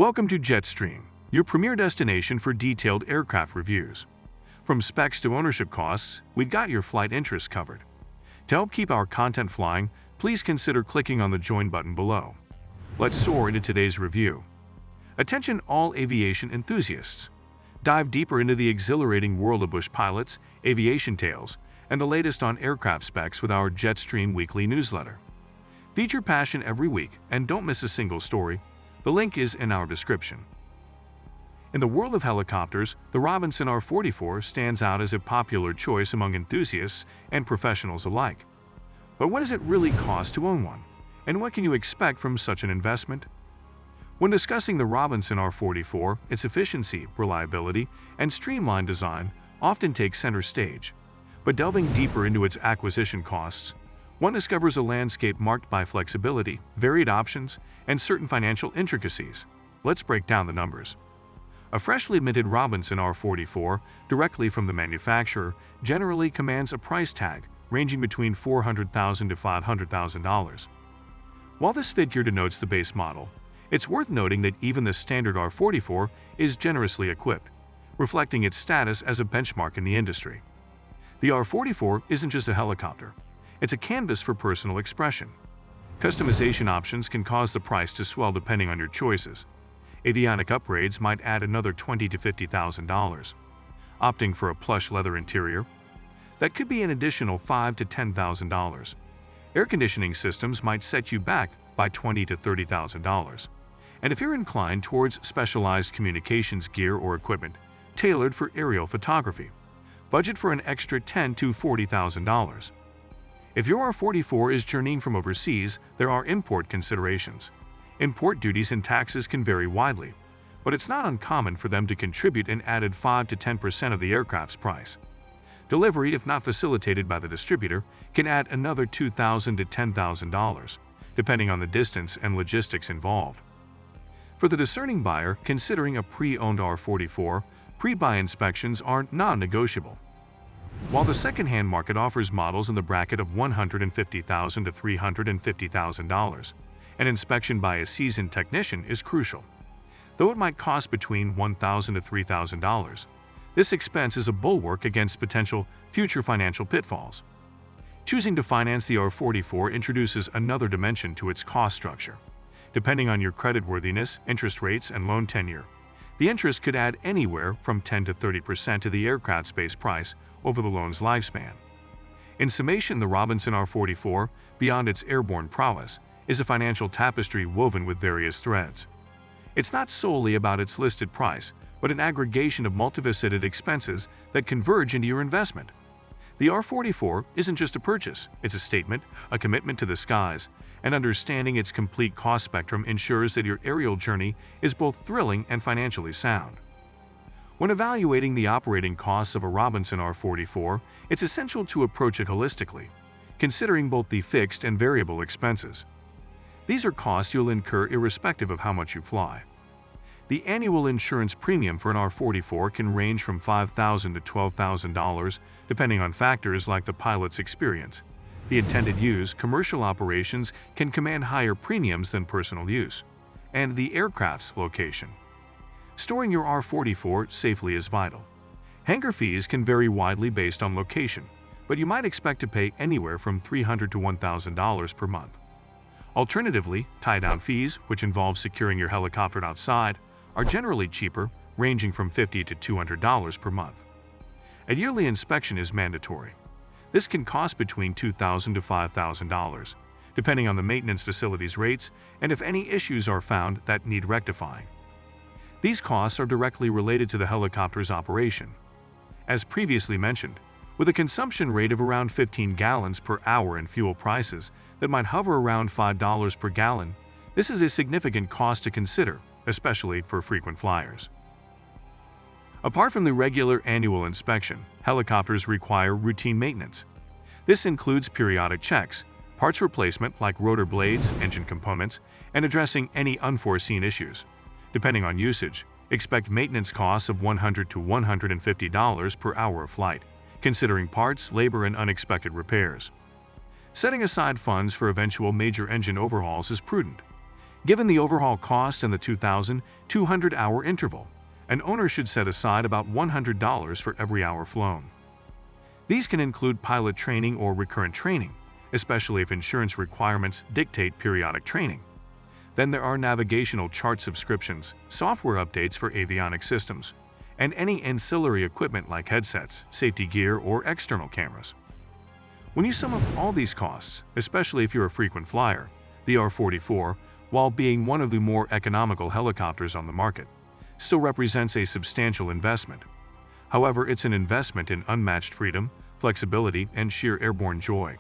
Welcome to Jetstream, your premier destination for detailed aircraft reviews. From specs to ownership costs, we've got your flight interests covered. To help keep our content flying, please consider clicking on the Join button below. Let's soar into today's review. Attention all aviation enthusiasts. Dive deeper into the exhilarating world of bush pilots, aviation tales, and the latest on aircraft specs with our Jetstream weekly newsletter. Feed your passion every week and don't miss a single story. The link is in our description. In the world of helicopters, the Robinson R44 stands out as a popular choice among enthusiasts and professionals alike. But what does it really cost to own one? And what can you expect from such an investment? When discussing the Robinson R44, its efficiency, reliability, and streamlined design often take center stage. But delving deeper into its acquisition costs, one discovers a landscape marked by flexibility, varied options, and certain financial intricacies. Let's break down the numbers. A freshly minted Robinson R44, directly from the manufacturer, generally commands a price tag ranging between $400,000 to $500,000. While this figure denotes the base model, it's worth noting that even the standard R44 is generously equipped, reflecting its status as a benchmark in the industry. The R44 isn't just a helicopter. It's a canvas for personal expression. Customization options can cause the price to swell depending on your choices. Avionic upgrades might add another $20,000 to $50,000. Opting for a plush leather interior? That could be an additional $5,000 to $10,000. Air conditioning systems might set you back by $20,000 to $30,000. And if you're inclined towards specialized communications gear or equipment tailored for aerial photography, budget for an extra $10,000 to $40,000. If your R44 is journeying from overseas, there are import considerations. Import duties and taxes can vary widely, but it's not uncommon for them to contribute an added 5 to 10% of the aircraft's price. Delivery, if not facilitated by the distributor, can add another $2,000 to $10,000, depending on the distance and logistics involved. For the discerning buyer considering a pre-owned R44, pre-buy inspections are non-negotiable. While the second-hand market offers models in the bracket of $150,000 to $350,000, an inspection by a seasoned technician is crucial. Though it might cost between $1,000 to $3,000, this expense is a bulwark against potential future financial pitfalls. Choosing to finance the R44 introduces another dimension to its cost structure. Depending on your creditworthiness, interest rates, and loan tenure, the interest could add anywhere from 10 to 30% to the aircraft's base price over the loan's lifespan. In summation, the Robinson R44, beyond its airborne prowess, is a financial tapestry woven with various threads. It's not solely about its listed price, but an aggregation of multifaceted expenses that converge into your investment. The R44 isn't just a purchase, it's a statement, a commitment to the skies, and understanding its complete cost spectrum ensures that your aerial journey is both thrilling and financially sound. When evaluating the operating costs of a Robinson R44, it's essential to approach it holistically, considering both the fixed and variable expenses. These are costs you'll incur irrespective of how much you fly. The annual insurance premium for an R44 can range from $5,000 to $12,000, depending on factors like the pilot's experience. The intended use, commercial operations can command higher premiums than personal use, and the aircraft's location. Storing your R44 safely is vital. Hangar fees can vary widely based on location, but you might expect to pay anywhere from $300 to $1,000 per month. Alternatively, tie-down fees, which involve securing your helicopter outside, are generally cheaper, ranging from $50 to $200 per month. A yearly inspection is mandatory. This can cost between $2,000 to $5,000, depending on the maintenance facility's rates and if any issues are found that need rectifying. These costs are directly related to the helicopter's operation. As previously mentioned, with a consumption rate of around 15 gallons per hour and fuel prices that might hover around $5 per gallon, this is a significant cost to consider, especially for frequent flyers. Apart from the regular annual inspection, helicopters require routine maintenance. This includes periodic checks, parts replacement like rotor blades, engine components, and addressing any unforeseen issues. Depending on usage, expect maintenance costs of $100 to $150 per hour of flight, considering parts, labor, and unexpected repairs. Setting aside funds for eventual major engine overhauls is prudent. Given the overhaul cost and the 2,200-hour interval, an owner should set aside about $100 for every hour flown. These can include pilot training or recurrent training, especially if insurance requirements dictate periodic training. Then there are navigational chart subscriptions, software updates for avionics systems, and any ancillary equipment like headsets, safety gear, or external cameras. When you sum up all these costs, especially if you're a frequent flyer, the R44, while being one of the more economical helicopters on the market, still represents a substantial investment. However, it's an investment in unmatched freedom, flexibility, and sheer airborne joy.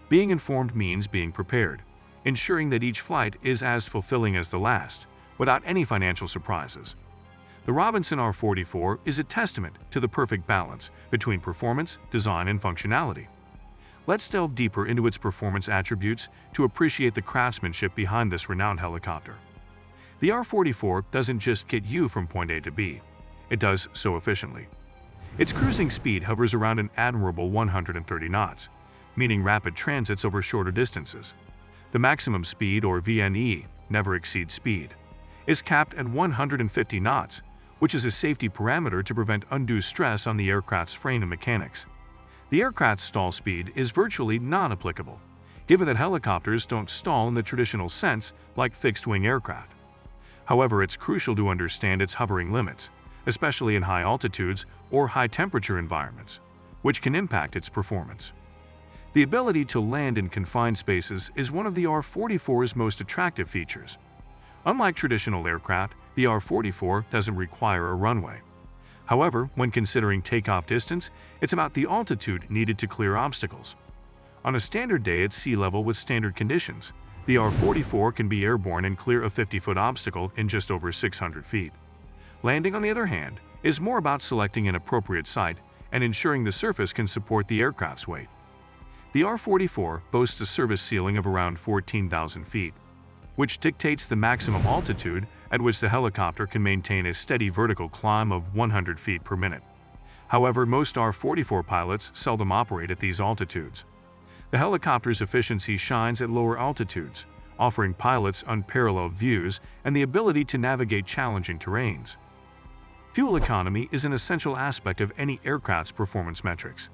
Being informed means being prepared, ensuring that each flight is as fulfilling as the last, without any financial surprises. The Robinson R44 is a testament to the perfect balance between performance, design, and functionality. Let's delve deeper into its performance attributes to appreciate the craftsmanship behind this renowned helicopter. The R44 doesn't just get you from point A to B, it does so efficiently. Its cruising speed hovers around an admirable 130 knots, meaning rapid transits over shorter distances. The maximum speed, or VNE, never exceed speed, is capped at 150 knots, which is a safety parameter to prevent undue stress on the aircraft's frame and mechanics. The aircraft's stall speed is virtually non-applicable, given that helicopters don't stall in the traditional sense like fixed-wing aircraft. However, it's crucial to understand its hovering limits, especially in high altitudes or high-temperature environments, which can impact its performance. The ability to land in confined spaces is one of the R44's most attractive features. Unlike traditional aircraft, the R44 doesn't require a runway. However, when considering takeoff distance, it's about the altitude needed to clear obstacles. On a standard day at sea level with standard conditions, the R44 can be airborne and clear a 50-foot obstacle in just over 600 feet. Landing, on the other hand, is more about selecting an appropriate site and ensuring the surface can support the aircraft's weight. The R44 boasts a service ceiling of around 14,000 feet, which dictates the maximum altitude at which the helicopter can maintain a steady vertical climb of 100 feet per minute. However, most R44 pilots seldom operate at these altitudes. The helicopter's efficiency shines at lower altitudes, offering pilots unparalleled views and the ability to navigate challenging terrains. Fuel economy is an essential aspect of any aircraft's performance metrics.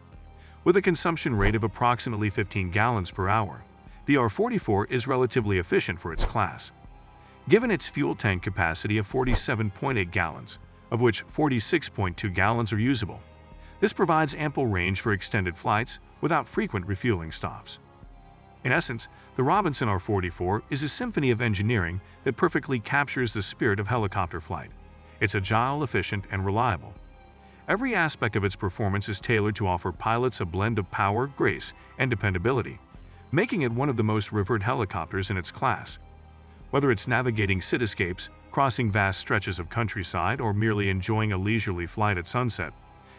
With a consumption rate of approximately 15 gallons per hour, the R44 is relatively efficient for its class. Given its fuel tank capacity of 47.8 gallons, of which 46.2 gallons are usable, this provides ample range for extended flights without frequent refueling stops. In essence, the Robinson R44 is a symphony of engineering that perfectly captures the spirit of helicopter flight. It's agile, efficient, and reliable. Every aspect of its performance is tailored to offer pilots a blend of power, grace, and dependability, making it one of the most revered helicopters in its class. Whether it's navigating cityscapes, crossing vast stretches of countryside, or merely enjoying a leisurely flight at sunset,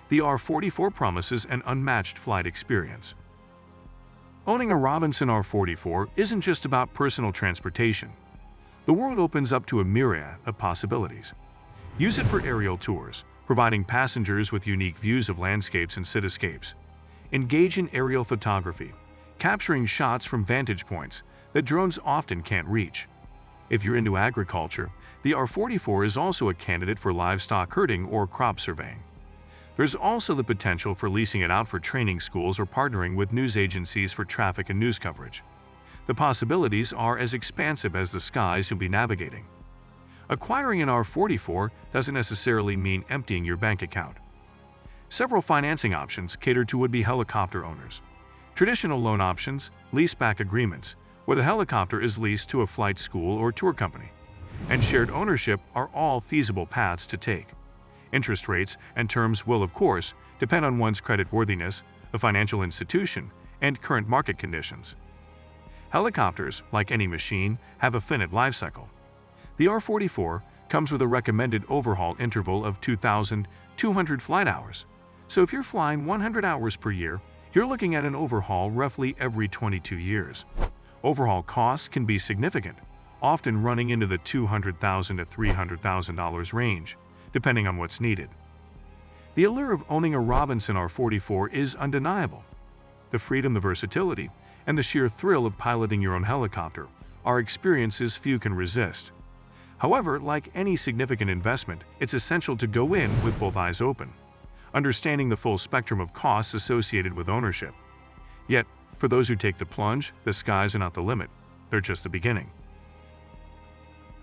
the R44 promises an unmatched flight experience. Owning a Robinson R44 isn't just about personal transportation. The world opens up to a myriad of possibilities. Use it for aerial tours, providing passengers with unique views of landscapes and cityscapes. Engage in aerial photography, capturing shots from vantage points that drones often can't reach. If you're into agriculture, the R44 is also a candidate for livestock herding or crop surveying. There's also the potential for leasing it out for training schools or partnering with news agencies for traffic and news coverage. The possibilities are as expansive as the skies you'll be navigating. Acquiring an R44 doesn't necessarily mean emptying your bank account. Several financing options cater to would-be helicopter owners. Traditional loan options, leaseback agreements, where the helicopter is leased to a flight school or tour company, and shared ownership are all feasible paths to take. Interest rates and terms will, of course, depend on one's creditworthiness, the financial institution, and current market conditions. Helicopters, like any machine, have a finite life cycle. The R44 comes with a recommended overhaul interval of 2,200 flight hours, so if you're flying 100 hours per year, you're looking at an overhaul roughly every 22 years. Overhaul costs can be significant, often running into the $200,000 to $300,000 range, depending on what's needed. The allure of owning a Robinson R44 is undeniable. The freedom, the versatility, and the sheer thrill of piloting your own helicopter are experiences few can resist. However, like any significant investment, it's essential to go in with both eyes open, understanding the full spectrum of costs associated with ownership. Yet, for those who take the plunge, the skies are not the limit, they're just the beginning.